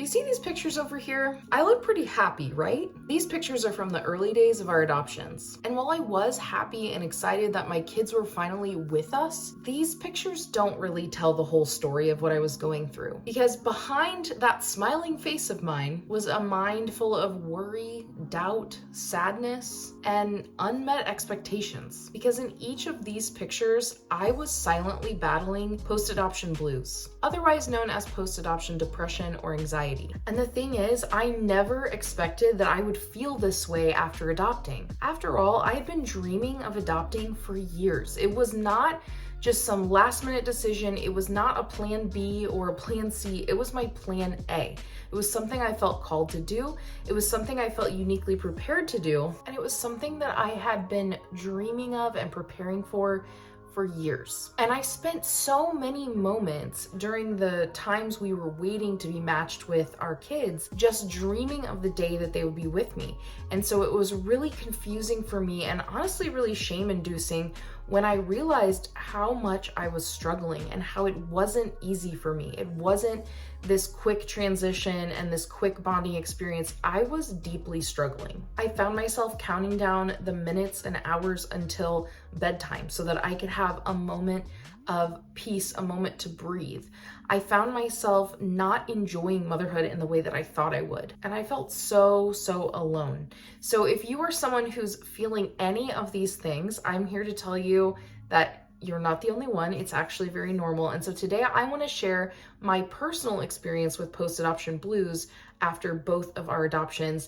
you see these pictures over here? I look pretty happy, right? These pictures are from the early days of our adoptions. And while I was happy and excited that my kids were finally with us, these pictures don't really tell the whole story of what I was going through. Because behind that smiling face of mine was a mind full of worry, doubt, sadness, and unmet expectations. Because in each of these pictures, I was silently battling post-adoption blues, otherwise known as post-adoption depression or anxiety. And the thing is, I never expected that I would feel this way after adopting. After all, I had been dreaming of adopting for years. It was not just some last minute decision. It was not a plan B or a plan C. It was my plan A. It was something I felt called to do. It was something I felt uniquely prepared to do. And it was something that I had been dreaming of and preparing for years. And I spent so many moments during the times we were waiting to be matched with our kids, just dreaming of the day that they would be with me. And so it was really confusing for me and honestly really shame-inducing when I realized how much I was struggling and how it wasn't easy for me. It wasn't this quick transition and this quick bonding experience. I was deeply struggling. I found myself counting down the minutes and hours until bedtime so that I could have a moment of peace, a moment to breathe. I found myself not enjoying motherhood in the way that I thought I would. And I felt so alone. So if you are someone who's feeling any of these things, I'm here to tell you that you're not the only one. It's actually very normal. And so today I want to share my personal experience with post-adoption blues after both of our adoptions,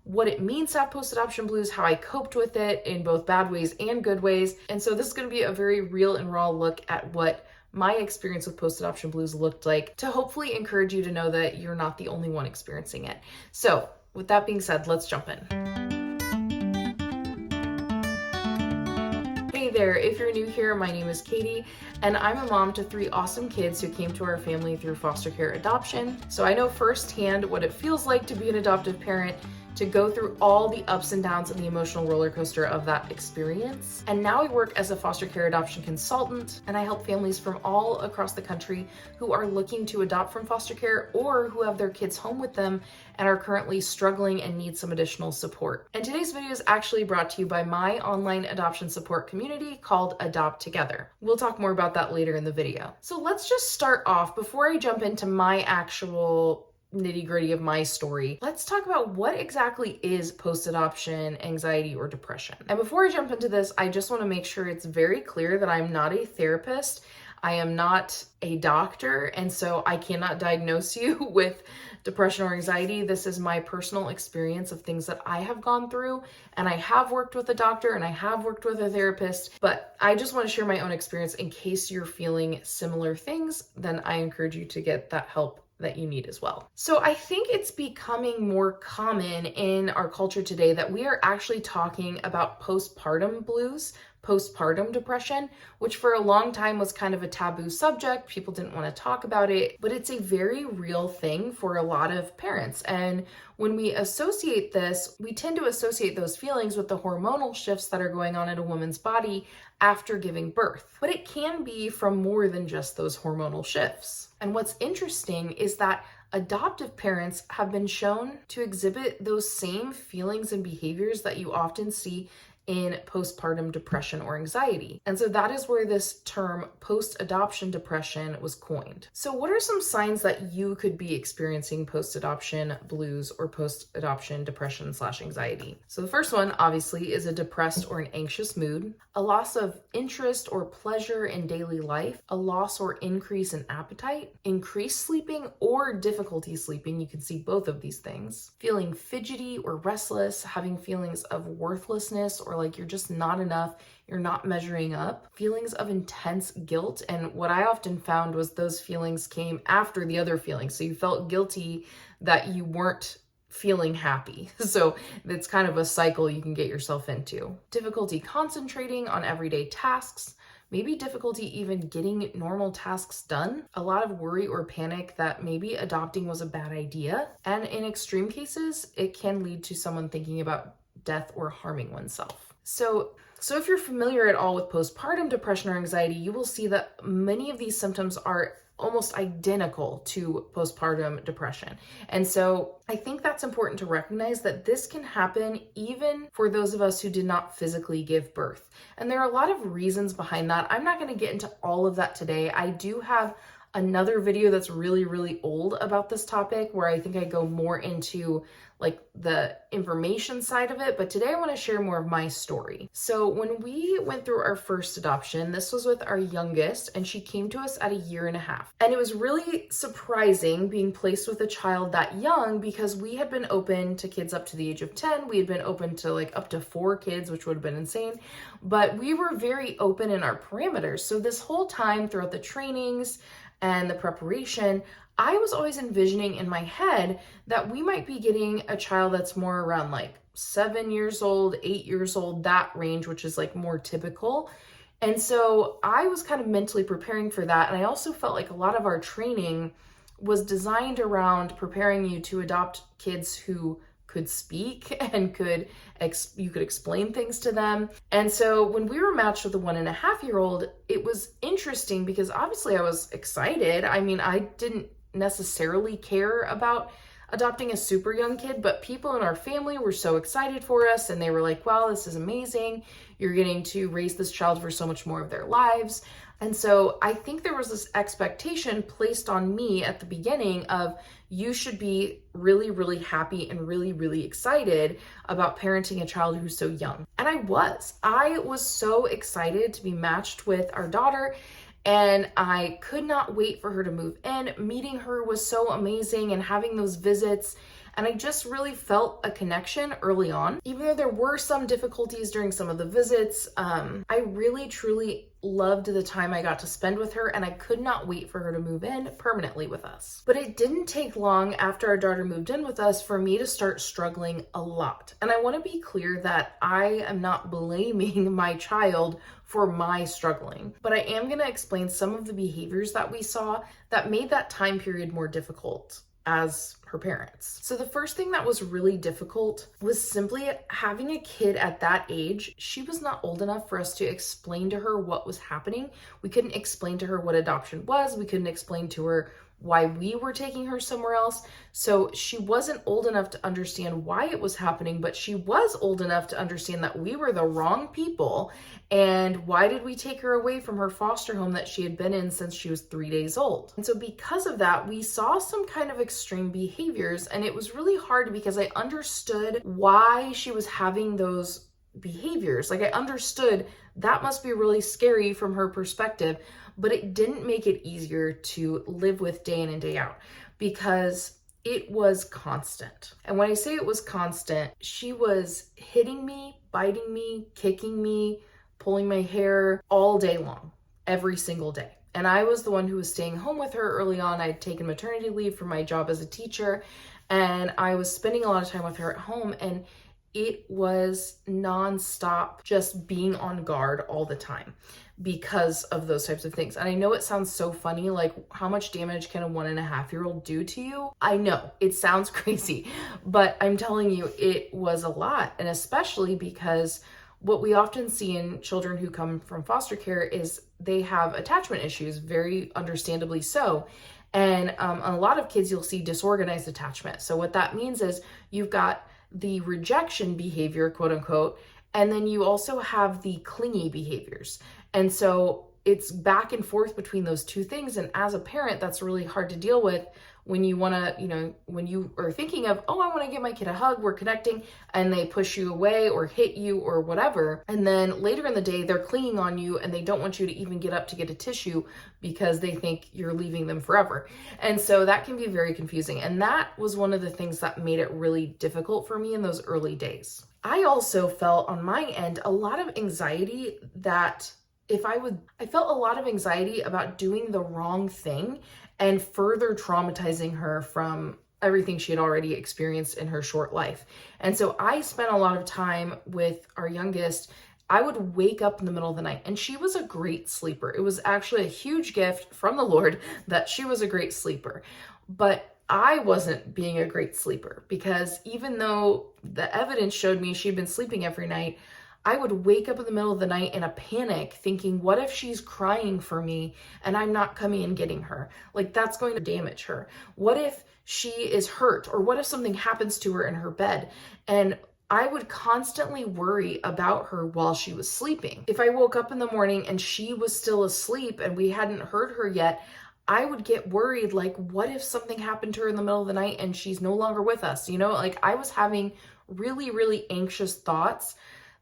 what it means to have post-adoption blues, how I coped with it in both bad ways and good ways. And so this is going to be a very real and raw look at what my experience with post-adoption blues looked like to hopefully encourage you to know that you're not the only one experiencing it. So with that being said, let's jump in. Hey there, if you're new here, my name is Katie, and I'm a mom to 3 awesome kids who came to our family through foster care adoption. So I know firsthand what it feels like to be an adoptive parent, to go through all the ups and downs and the emotional roller coaster of that experience. And now I work as a foster care adoption consultant, and I help families from all across the country who are looking to adopt from foster care or who have their kids home with them and are currently struggling and need some additional support. And today's video is actually brought to you by my online adoption support community called Adopt Together. We'll talk more about that later in the video. So let's just start off, before I jump into my actual nitty-gritty of my story, let's talk about what exactly is post-adoption anxiety or depression. And before I jump into this, I just want to make sure it's very clear that I'm not a therapist. I am not a doctor, and so I cannot diagnose you with depression or anxiety. This is my personal experience of things that I have gone through, and I have worked with a doctor and I have worked with a therapist, but I just want to share my own experience in case you're feeling similar things. Then I encourage you to get that help that you need as well. So I think it's becoming more common in our culture today that we are actually talking about postpartum blues, postpartum depression, which for a long time was kind of a taboo subject. People didn't want to talk about it, but it's a very real thing for a lot of parents. And when we associate this, we tend to associate those feelings with the hormonal shifts that are going on in a woman's body after giving birth. But it can be from more than just those hormonal shifts. And what's interesting is that adoptive parents have been shown to exhibit those same feelings and behaviors that you often see in postpartum depression or anxiety. And so that is where this term post-adoption depression was coined. So what are some signs that you could be experiencing post-adoption blues or post-adoption depression/anxiety? So the first one obviously is a depressed or an anxious mood, a loss of interest or pleasure in daily life, a loss or increase in appetite, increased sleeping or difficulty sleeping. You can see both of these things. Feeling fidgety or restless, having feelings of worthlessness or like you're just not enough, you're not measuring up, feelings of intense guilt. And what I often found was those feelings came after the other feelings. So you felt guilty that you weren't feeling happy. So it's kind of a cycle you can get yourself into. Difficulty concentrating on everyday tasks, maybe difficulty even getting normal tasks done, a lot of worry or panic that maybe adopting was a bad idea. And in extreme cases, it can lead to someone thinking about death or harming oneself. So if you're familiar at all with postpartum depression or anxiety, you will see that many of these symptoms are almost identical to postpartum depression. And so I think that's important to recognize that this can happen even for those of us who did not physically give birth. And there are a lot of reasons behind that. I'm not going to get into all of that today. I do have another video that's really, really old about this topic where I think I go more into like the information side of it, but today I want to share more of my story. So when we went through our first adoption, this was with our youngest, and she came to us at 1.5 years. And it was really surprising being placed with a child that young because we had been open to kids up to the age of 10. We had been open to like up to 4 kids, which would have been insane, but we were very open in our parameters. So this whole time throughout the trainings and the preparation, I was always envisioning in my head that we might be getting a child that's more around like 7 years old, 8 years old, that range, which is like more typical. And so I was kind of mentally preparing for that. And I also felt like a lot of our training was designed around preparing you to adopt kids who could speak and you could explain things to them. And so when we were matched with a 1.5-year-old, it was interesting because obviously I was excited. I mean, I didn't necessarily care about adopting a super young kid, but people in our family were so excited for us and they were like, wow, this is amazing. You're getting to raise this child for so much more of their lives. And so I think there was this expectation placed on me at the beginning of you should be really, really happy and really, really excited about parenting a child who's so young. And I was so excited to be matched with our daughter. And I could not wait for her to move in. Meeting her was so amazing and having those visits. And I just really felt a connection early on. Even though there were some difficulties during some of the visits, I really, truly loved the time I got to spend with her, and I could not wait for her to move in permanently with us. But it didn't take long after our daughter moved in with us for me to start struggling a lot. And I want to be clear that I am not blaming my child for my struggling, but I am going to explain some of the behaviors that we saw that made that time period more difficult as her parents. So the first thing that was really difficult was simply having a kid at that age. She was not old enough for us to explain to her what was happening. We couldn't explain to her what adoption was. We couldn't explain to her why we were taking her somewhere else. So she wasn't old enough to understand why it was happening, but she was old enough to understand that we were the wrong people. And why did we take her away from her foster home that she had been in since she was 3 days old? And so because of that, we saw some kind of extreme behaviors, and it was really hard because I understood why she was having those behaviors. Like I understood that must be really scary from her perspective, but it didn't make it easier to live with day in and day out because it was constant. And when I say it was constant, she was hitting me, biting me, kicking me, pulling my hair all day long, every single day. And I was the one who was staying home with her early on. I'd taken maternity leave for my job as a teacher, and I was spending a lot of time with her at home, and it was nonstop, just being on guard all the time because of those types of things. And I know it sounds so funny, like how much damage can a 1.5-year-old do to you? I know it sounds crazy, but I'm telling you, it was a lot. And especially because what we often see in children who come from foster care is they have attachment issues, very understandably so. And a lot of kids, you'll see disorganized attachment. So what that means is you've got the rejection behavior, quote unquote, and then you also have the clingy behaviors. And so it's back and forth between those two things. And as a parent, that's really hard to deal with when you want to, when you are thinking of, oh, I want to give my kid a hug, we're connecting, and they push you away or hit you or whatever. And then later in the day, they're clinging on you and they don't want you to even get up to get a tissue because they think you're leaving them forever. And so that can be very confusing. And that was one of the things that made it really difficult for me in those early days. I also felt on my end a lot of anxiety that I felt a lot of anxiety about doing the wrong thing and further traumatizing her from everything she had already experienced in her short life. And so I spent a lot of time with our youngest. I would wake up in the middle of the night, and she was a great sleeper. It was actually a huge gift from the Lord that she was a great sleeper. But I wasn't being a great sleeper because even though the evidence showed me she'd been sleeping every night, I would wake up in the middle of the night in a panic thinking, what if she's crying for me and I'm not coming and getting her? Like, that's going to damage her. What if she is hurt? Or what if something happens to her in her bed? And I would constantly worry about her while she was sleeping. If I woke up in the morning and she was still asleep and we hadn't heard her yet, I would get worried, like, what if something happened to her in the middle of the night and she's no longer with us? You know, like, I was having really, really anxious thoughts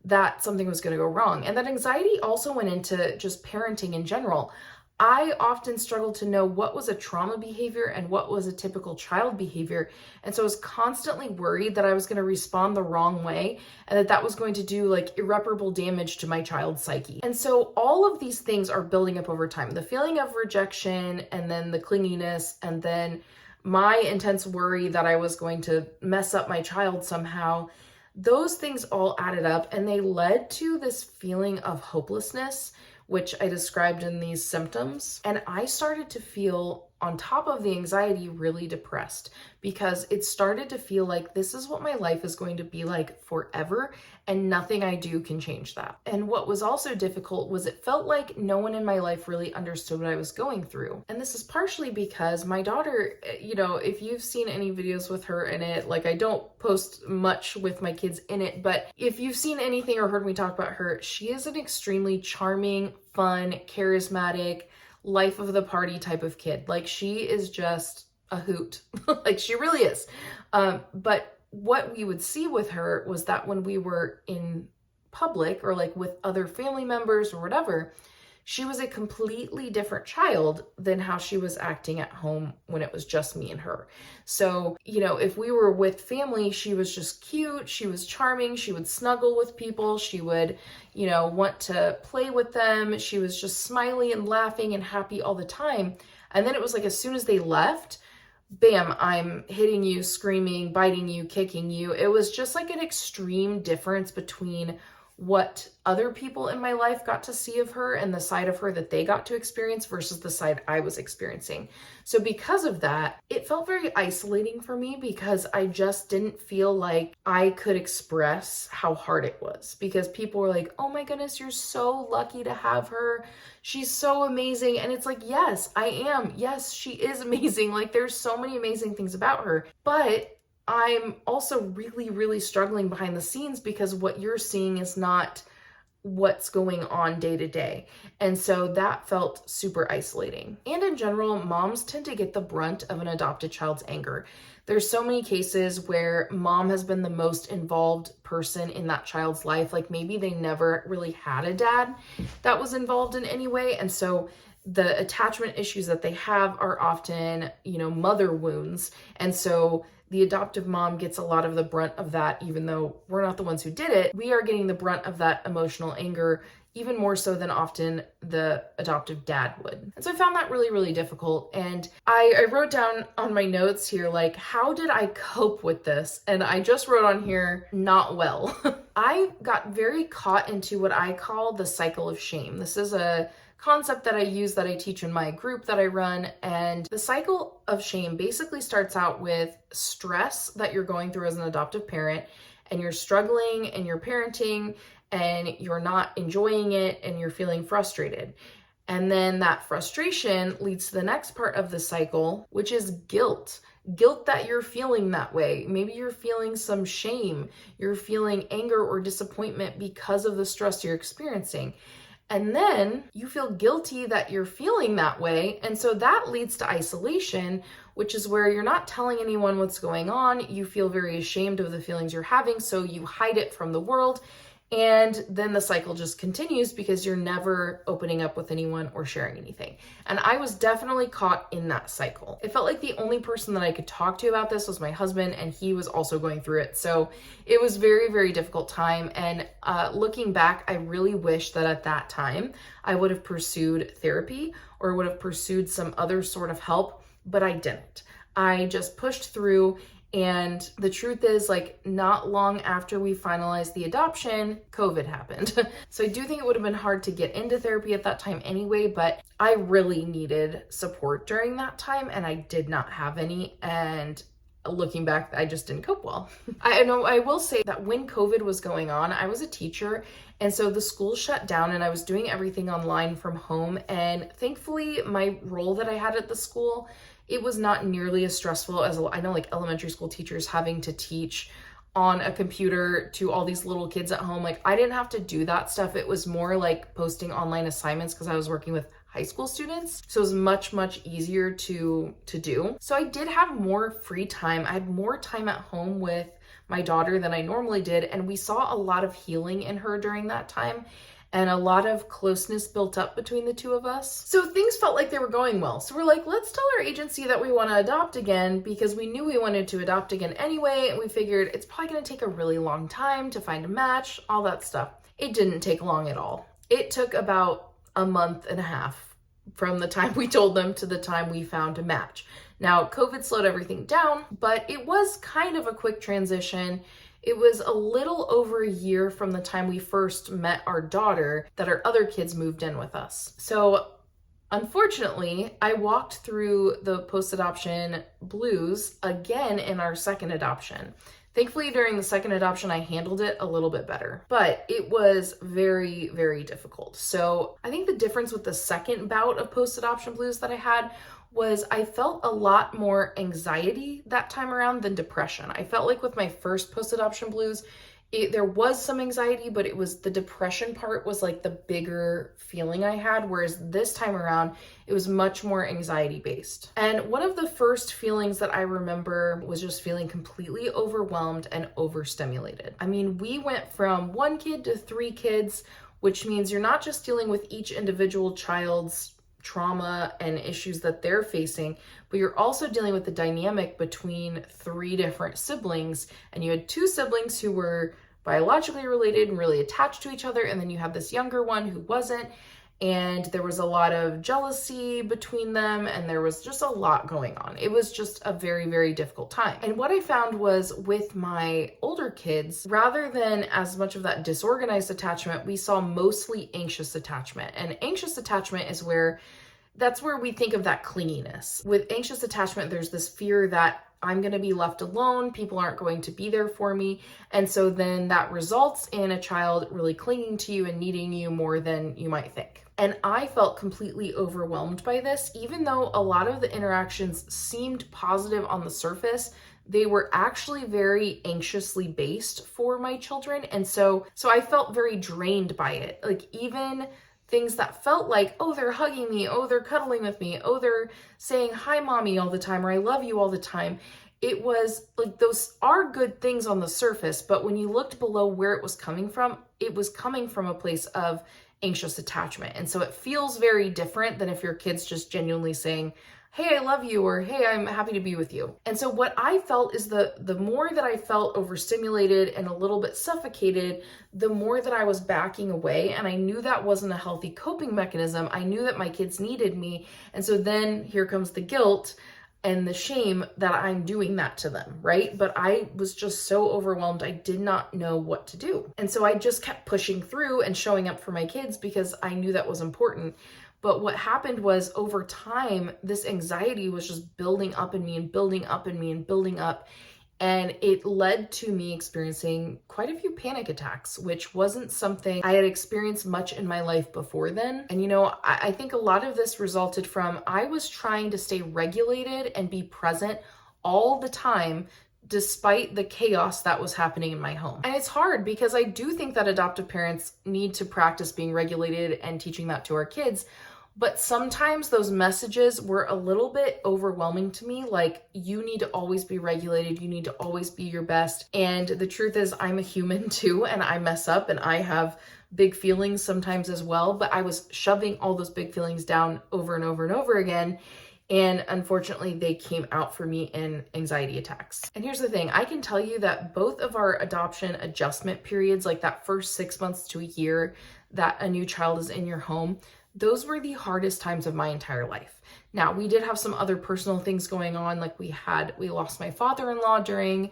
that something was going to go wrong. And that anxiety also went into just parenting in general. I often struggled to know what was a trauma behavior and what was a typical child behavior. And so I was constantly worried that I was going to respond the wrong way and that was going to do like irreparable damage to my child's psyche. And so all of these things are building up over time. The feeling of rejection, and then the clinginess, and then my intense worry that I was going to mess up my child somehow. Those things all added up and they led to this feeling of hopelessness, which I described in these symptoms. And I started to feel, on top of the anxiety, really depressed because it started to feel like this is what my life is going to be like forever and nothing I do can change that. And what was also difficult was it felt like no one in my life really understood what I was going through. And this is partially because my daughter, you know, if you've seen any videos with her in it, like I don't post much with my kids in it, but if you've seen anything or heard me talk about her, she is an extremely charming, fun, charismatic, life of the party type of kid. Like, she is just a hoot. Like, she really is. But what we would see with her was that when we were in public or like with other family members or whatever, she was a completely different child than how she was acting at home when it was just me and her. So, you know, if we were with family, she was just cute, she was charming, she would snuggle with people, she would, you know, want to play with them, she was just smiley and laughing and happy all the time. And then it was like as soon as they left, bam, I'm hitting you, screaming, biting you, kicking you. It was just like an extreme difference between what other people in my life got to see of her and the side of her that they got to experience versus the side I was experiencing. So because of that, it felt very isolating for me because I just didn't feel like I could express how hard it was, because people were like, oh my goodness, you're so lucky to have her. She's so amazing. And it's like, yes, I am. Yes, she is amazing. Like, there's so many amazing things about her, but I'm also really, really struggling behind the scenes because what you're seeing is not what's going on day to day. And so that felt super isolating. And in general, moms tend to get the brunt of an adopted child's anger. There's so many cases where mom has been the most involved person in that child's life. Like, maybe they never really had a dad that was involved in any way. And so the attachment issues that they have are often, you know, mother wounds. And so the adoptive mom gets a lot of the brunt of that, even though we're not the ones who did it. We are getting the brunt of that emotional anger, even more so than often the adoptive dad would. And so I found that really, really difficult. And I wrote down on my notes here, like, how did I cope with this? And I just wrote on here, not well. I got very caught into what I call the cycle of shame. This is a concept that I use, that I teach in my group that I run. And the cycle of shame basically starts out with stress that you're going through as an adoptive parent, and you're struggling and you're parenting and you're not enjoying it and you're feeling frustrated. And then that frustration leads to the next part of the cycle, which is guilt. Guilt that you're feeling that way. Maybe you're feeling some shame. You're feeling anger or disappointment because of the stress you're experiencing. And then you feel guilty that you're feeling that way. And so that leads to isolation, which is where you're not telling anyone what's going on. You feel very ashamed of the feelings you're having, so you hide it from the world. And then the cycle just continues because you're never opening up with anyone or sharing anything. And I was definitely caught in that cycle. It felt like the only person that I could talk to about this was my husband, and he was also going through it. So it was very, very difficult time. And looking back, I really wish that at that time I would have pursued therapy or would have pursued some other sort of help, but I didn't. I just pushed through. And the truth is, like, not long after we finalized the adoption, COVID happened. So I do think it would have been hard to get into therapy at that time anyway, but I really needed support during that time and I did not have any. And looking back, I just didn't cope well. I know I will say that when COVID was going on, I was a teacher, and so the school shut down and I was doing everything online from home. And thankfully, my role that I had at the school, it was not nearly as stressful as I know like elementary school teachers having to teach on a computer to all these little kids at home. Like, I didn't have to do that stuff. It was more like posting online assignments because I was working with high school students. So it was much easier to do. So I did have more free time. I had more time at home with my daughter than I normally did. And we saw a lot of healing in her during that time, and a lot of closeness built up between the two of us. So things felt like they were going well. So we're like, let's tell our agency that we want to adopt again, because we knew we wanted to adopt again anyway. And we figured it's probably going to take a really long time to find a match, all that stuff. It didn't take long at all. It took about a month and a half from the time we told them to the time we found a match. Now, COVID slowed everything down, but it was kind of a quick transition. It was a little over a year from the time we first met our daughter that our other kids moved in with us. So unfortunately, I walked through the post-adoption blues again in our second adoption. Thankfully, during the second adoption, I handled it a little bit better, but it was very difficult. So I think the difference with the second bout of post-adoption blues that I had was I felt a lot more anxiety that time around than depression. I felt like with my first post-adoption blues, there was some anxiety, but it was the depression part was like the bigger feeling I had, whereas this time around, it was much more anxiety based. And one of the first feelings that I remember was just feeling completely overwhelmed and overstimulated. I mean, we went from 1 kid to 3 kids, which means you're not just dealing with each individual child's trauma and issues that they're facing, but you're also dealing with the dynamic between 3 different siblings. And you had 2 siblings who were biologically related and really attached to each other, and then you have this younger one who wasn't, and there was a lot of jealousy between them, and there was just a lot going on. It was just a very difficult time. And what I found was with my older kids, rather than as much of that disorganized attachment, we saw mostly anxious attachment. And anxious attachment is that's where we think of that clinginess. With anxious attachment, there's this fear that I'm going to be left alone, people aren't going to be there for me. And so then that results in a child really clinging to you and needing you more than you might think. And I felt completely overwhelmed by this. Even though a lot of the interactions seemed positive on the surface, they were actually very anxiously based for my children. And so I felt very drained by it. Like, even things that felt like, oh, they're hugging me, oh, they're cuddling with me, oh, they're saying hi, mommy, all the time, or I love you all the time. It was like, those are good things on the surface, but when you looked below where it was coming from a place of anxious attachment. And so it feels very different than if your kid's just genuinely saying, hey, I love you, or hey, I'm happy to be with you. And so what I felt is the more that I felt overstimulated and a little bit suffocated, the more that I was backing away. And I knew that wasn't a healthy coping mechanism. I knew that my kids needed me. And so then here comes the guilt and the shame that I'm doing that to them, right? But I was just so overwhelmed, I did not know what to do. And so I just kept pushing through and showing up for my kids because I knew that was important. But what happened was, over time, this anxiety was just building up in me and building up in me and building up. And it led to me experiencing quite a few panic attacks, which wasn't something I had experienced much in my life before then. And, I think a lot of this resulted from I was trying to stay regulated and be present all the time, despite the chaos that was happening in my home. And it's hard because I do think that adoptive parents need to practice being regulated and teaching that to our kids. But sometimes those messages were a little bit overwhelming to me. Like, you need to always be regulated. You need to always be your best. And the truth is, I'm a human too, and I mess up and I have big feelings sometimes as well. But I was shoving all those big feelings down over and over and over again. And unfortunately, they came out for me in anxiety attacks. And here's the thing, I can tell you that both of our adoption adjustment periods, like that first 6 months to a year that a new child is in your home, those were the hardest times of my entire life. Now, we did have some other personal things going on. Like we lost my father-in-law during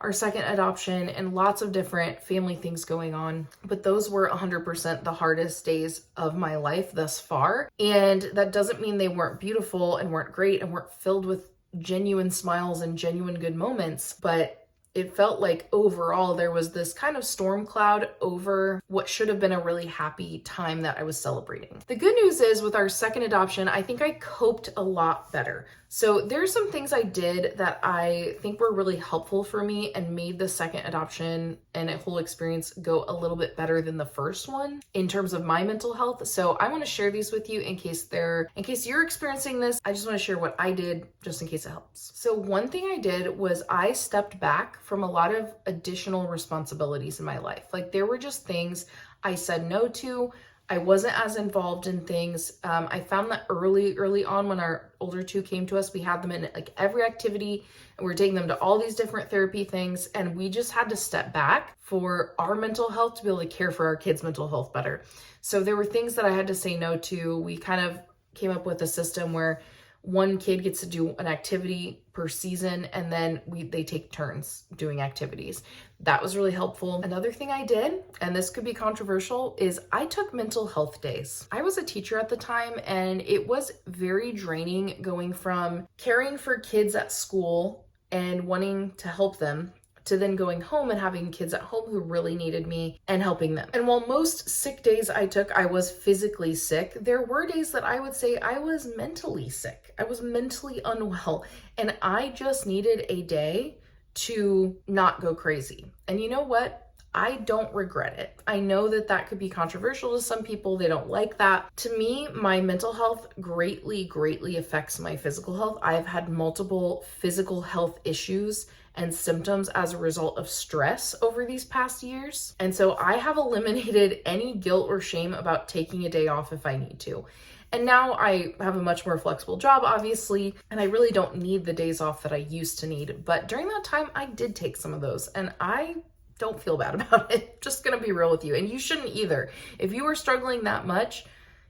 our second adoption and lots of different family things going on. But those were 100% the hardest days of my life thus far. And that doesn't mean they weren't beautiful and weren't great and weren't filled with genuine smiles and genuine good moments, but it felt like overall there was this kind of storm cloud over what should have been a really happy time that I was celebrating. The good news is with our second adoption, I think I coped a lot better. So there's some things I did that I think were really helpful for me and made the second adoption and a whole experience go a little bit better than the first one in terms of my mental health. So I want to share these with you in case you're experiencing this. I just want to share what I did just in case it helps. So one thing I did was I stepped back from a lot of additional responsibilities in my life. Like there were just things I said no to. I wasn't as involved in things. I found that early on when our older two came to us, we had them in like every activity and we were taking them to all these different therapy things. And we just had to step back for our mental health to be able to care for our kids' mental health better. So there were things that I had to say no to. We kind of came up with a system where one kid gets to do an activity per season and then they take turns doing activities. That was really helpful. Another thing I did, and this could be controversial, is I took mental health days. I was a teacher at the time and it was very draining going from caring for kids at school and wanting to help them to then going home and having kids at home who really needed me and helping them. And while most sick days I took, I was physically sick, there were days that I would say I was mentally sick. I was mentally unwell and I just needed a day to not go crazy. And you know what? I don't regret it. I know that that could be controversial to some people. They don't like that. To me, my mental health greatly affects my physical health. I've had multiple physical health issues and symptoms as a result of stress over these past years. And so I have eliminated any guilt or shame about taking a day off if I need to. And now I have a much more flexible job, obviously, and I really don't need the days off that I used to need. But during that time, I did take some of those and I don't feel bad about it. Just gonna be real with you. And you shouldn't either. If you are struggling that much,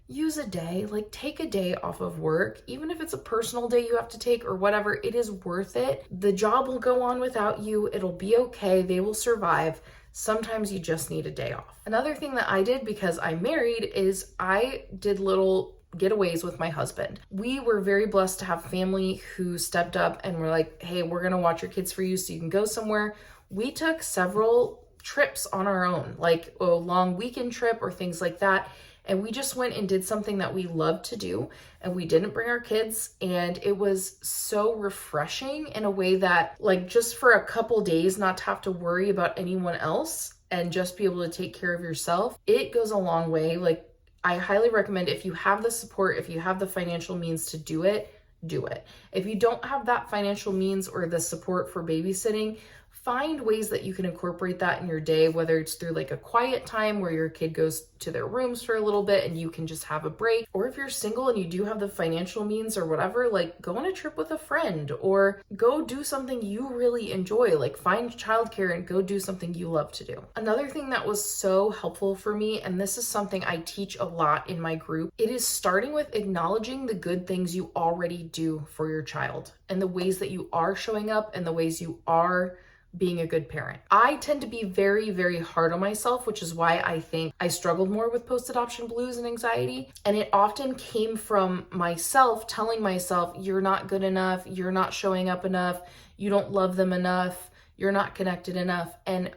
use a day, like take a day off of work, even if it's a personal day you have to take or whatever, it is worth it. The job will go on without you. It'll be okay. They will survive. Sometimes you just need a day off. Another thing that I did because I'm married is I did little getaways with my husband. We were very blessed to have family who stepped up and were like, hey, we're gonna watch your kids for you so you can go somewhere. We took several trips on our own, like a long weekend trip or things like that. And we just went and did something that we loved to do. And we didn't bring our kids. And it was so refreshing in a way that, like, just for a couple days, not to have to worry about anyone else and just be able to take care of yourself, it goes a long way. Like, I highly recommend if you have the support, if you have the financial means to do it, do it. If you don't have that financial means or the support for babysitting, find ways that you can incorporate that in your day, whether it's through like a quiet time where your kid goes to their rooms for a little bit and you can just have a break. Or if you're single and you do have the financial means or whatever, like go on a trip with a friend or go do something you really enjoy, like find childcare and go do something you love to do. Another thing that was so helpful for me, and this is something I teach a lot in my group, it is starting with acknowledging the good things you already do for your child and the ways that you are showing up and the ways you are being a good parent. I tend to be very hard on myself, which is why I think I struggled more with post-adoption blues and anxiety. And it often came from myself telling myself, you're not good enough, you're not showing up enough, you don't love them enough, you're not connected enough. And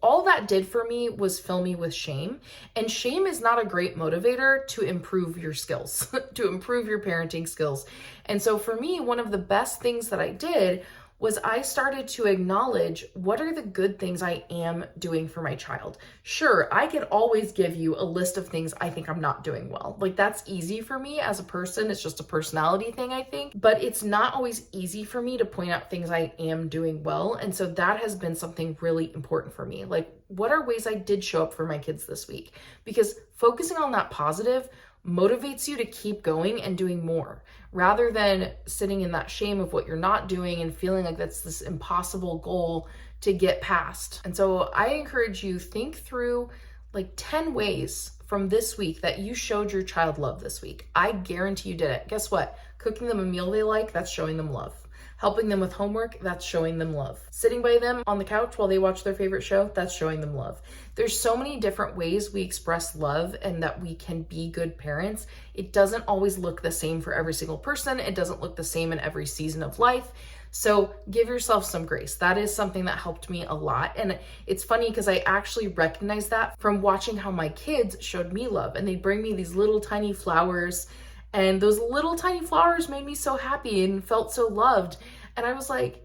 all that did for me was fill me with shame. And shame is not a great motivator to improve your skills, to improve your parenting skills. And so for me, one of the best things that I did was I started to acknowledge what are the good things I am doing for my child. Sure, I could always give you a list of things I think I'm not doing well. Like that's easy for me as a person. It's just a personality thing, I think. But it's not always easy for me to point out things I am doing well. And so that has been something really important for me. Like what are ways I did show up for my kids this week? Because focusing on that positive motivates you to keep going and doing more rather than sitting in that shame of what you're not doing and feeling like that's this impossible goal to get past. And so I encourage you, think through like 10 ways from this week that you showed your child love this week. I guarantee you did it. Guess what? Cooking them a meal they like, that's showing them love. Helping them with homework, that's showing them love. Sitting by them on the couch while they watch their favorite show, that's showing them love. There's so many different ways we express love and that we can be good parents. It doesn't always look the same for every single person. It doesn't look the same in every season of life. So give yourself some grace. That is something that helped me a lot. And it's funny because I actually recognized that from watching how my kids showed me love, and they'd bring me these little tiny flowers, and those little tiny flowers made me so happy and felt so loved. And I was like,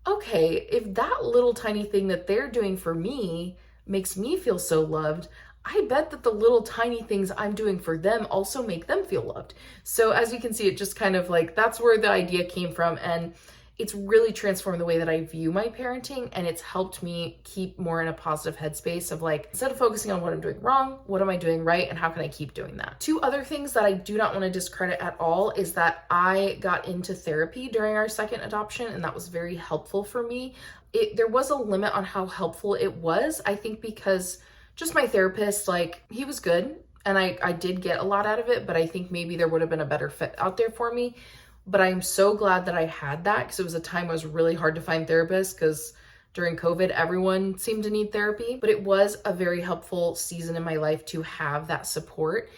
okay, if that little tiny thing that they're doing for me makes me feel so loved, I bet that the little tiny things I'm doing for them also make them feel loved. So as you can see, it just kind of like, that's where the idea came from. And it's really transformed the way that I view my parenting, and it's helped me keep more in a positive headspace of like, instead of focusing on what I'm doing wrong, what am I doing right, and how can I keep doing that? Two other things that I do not want to discredit at all is that I got into therapy during our second adoption, and that was very helpful for me. There was a limit on how helpful it was, I think, because just my therapist, like, he was good, and I did get a lot out of it, but I think maybe there would have been a better fit out there for me. But I'm so glad that I had that, because it was a time it was really hard to find therapists, because during COVID, everyone seemed to need therapy. But it was a very helpful season in my life to have that support.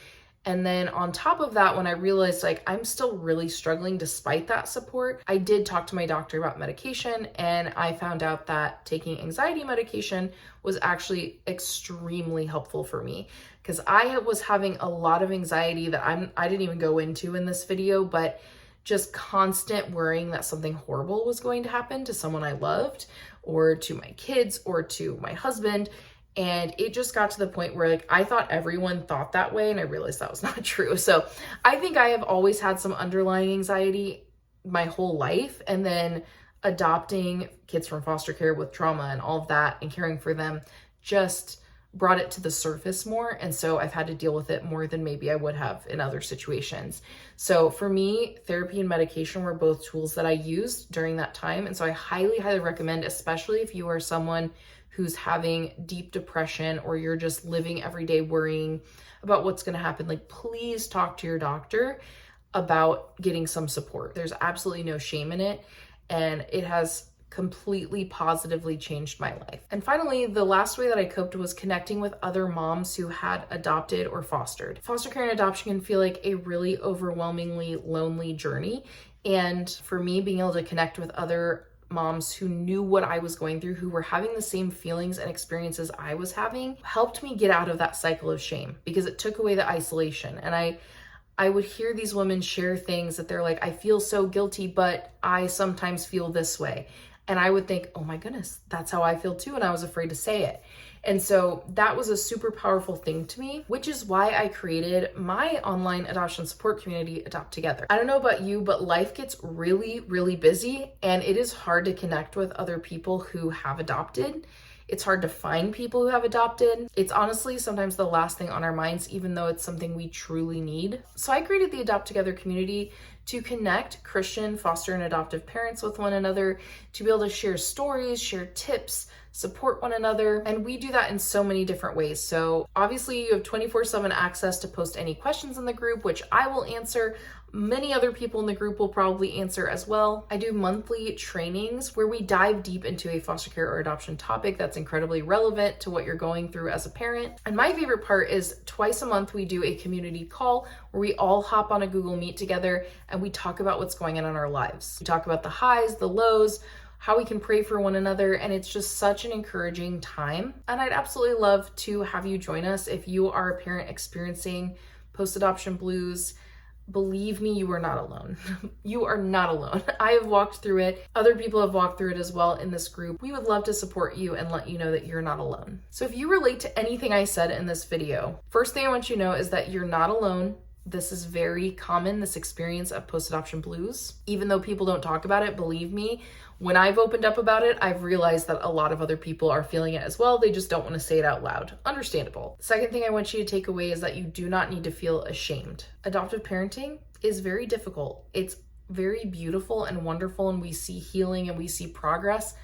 And then on top of that, when I realized like I'm still really struggling despite that support, I did talk to my doctor about medication, and I found out that taking anxiety medication was actually extremely helpful for me, because I was having a lot of anxiety that I didn't even go into in this video, but just constant worrying that something horrible was going to happen to someone I loved, or to my kids, or to my husband. And it just got to the point where like I thought everyone thought that way, and I realized that was not true. So I think I have always had some underlying anxiety my whole life, and then adopting kids from foster care with trauma and all of that and caring for them just brought it to the surface more. And so I've had to deal with it more than maybe I would have in other situations. So for me, therapy and medication were both tools that I used during that time. And so I highly, highly recommend, especially if you are someone who's having deep depression, or you're just living every day worrying about what's going to happen, like, please talk to your doctor about getting some support. There's absolutely no shame in it. And it has completely positively changed my life. And finally, the last way that I coped was connecting with other moms who had adopted or fostered. Foster care and adoption can feel like a really overwhelmingly lonely journey. And for me, being able to connect with other moms who knew what I was going through, who were having the same feelings and experiences I was having, helped me get out of that cycle of shame, because it took away the isolation. And I would hear these women share things that they're like, I feel so guilty, but I sometimes feel this way. And I would think, oh my goodness, that's how I feel too. And I was afraid to say it. And so that was a super powerful thing to me, which is why I created my online adoption support community, Adopt Together. I don't know about you, but life gets really, really busy, and it is hard to connect with other people who have adopted. It's hard to find people who have adopted. It's honestly sometimes the last thing on our minds, even though it's something we truly need. So I created the Adopt Together community to connect Christian foster and adoptive parents with one another, to be able to share stories, share tips, support one another. And we do that in so many different ways. So obviously you have 24/7 access to post any questions in the group, which I will answer. Many other people in the group will probably answer as well. I do monthly trainings where we dive deep into a foster care or adoption topic that's incredibly relevant to what you're going through as a parent. And my favorite part is twice a month we do a community call where we all hop on a Google Meet together and we talk about what's going on in our lives. We talk about the highs, the lows, how we can pray for one another, and it's just such an encouraging time. And I'd absolutely love to have you join us if you are a parent experiencing post-adoption blues. Believe me, you are not alone. You are not alone. I have walked through it. Other people have walked through it as well in this group. We would love to support you and let you know that you're not alone. So if you relate to anything I said in this video, first thing I want you to know is that you're not alone. This is very common, this experience of post-adoption blues. Even though people don't talk about it, believe me, when I've opened up about it, I've realized that a lot of other people are feeling it as well. They just don't want to say it out loud. Understandable. Second thing I want you to take away is that you do not need to feel ashamed. Adoptive parenting is very difficult. It's very beautiful and wonderful, and we see healing and we see progress,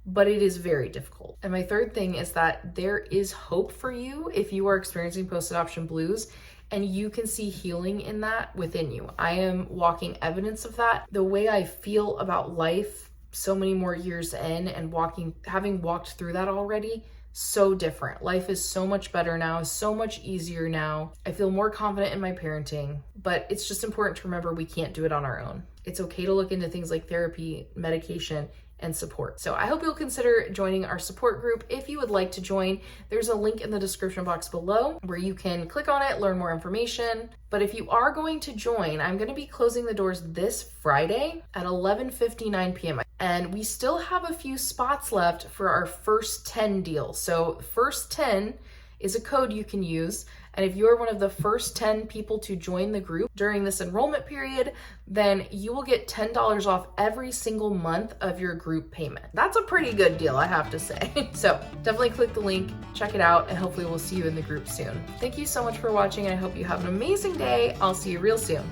but it is very difficult. And my third thing is that there is hope for you if you are experiencing post-adoption blues, and you can see healing in that within you. I am walking evidence of that. The way I feel about life so many more years in and having walked through that already, so different. Life is so much better now, so much easier now. I feel more confident in my parenting, but it's just important to remember we can't do it on our own. It's okay to look into things like therapy, medication, and support. So I hope you'll consider joining our support group. If you would like to join, there's a link in the description box below where you can click on it, learn more information. But if you are going to join, I'm going to be closing the doors this Friday at 11:59 p.m. And we still have a few spots left for our first 10 deal. So first 10 is a code you can use. And if you're one of the first 10 people to join the group during this enrollment period, then you will get $10 off every single month of your group payment. That's a pretty good deal, I have to say. So definitely click the link, check it out, and hopefully we'll see you in the group soon. Thank you so much for watching, and I hope you have an amazing day. I'll see you real soon.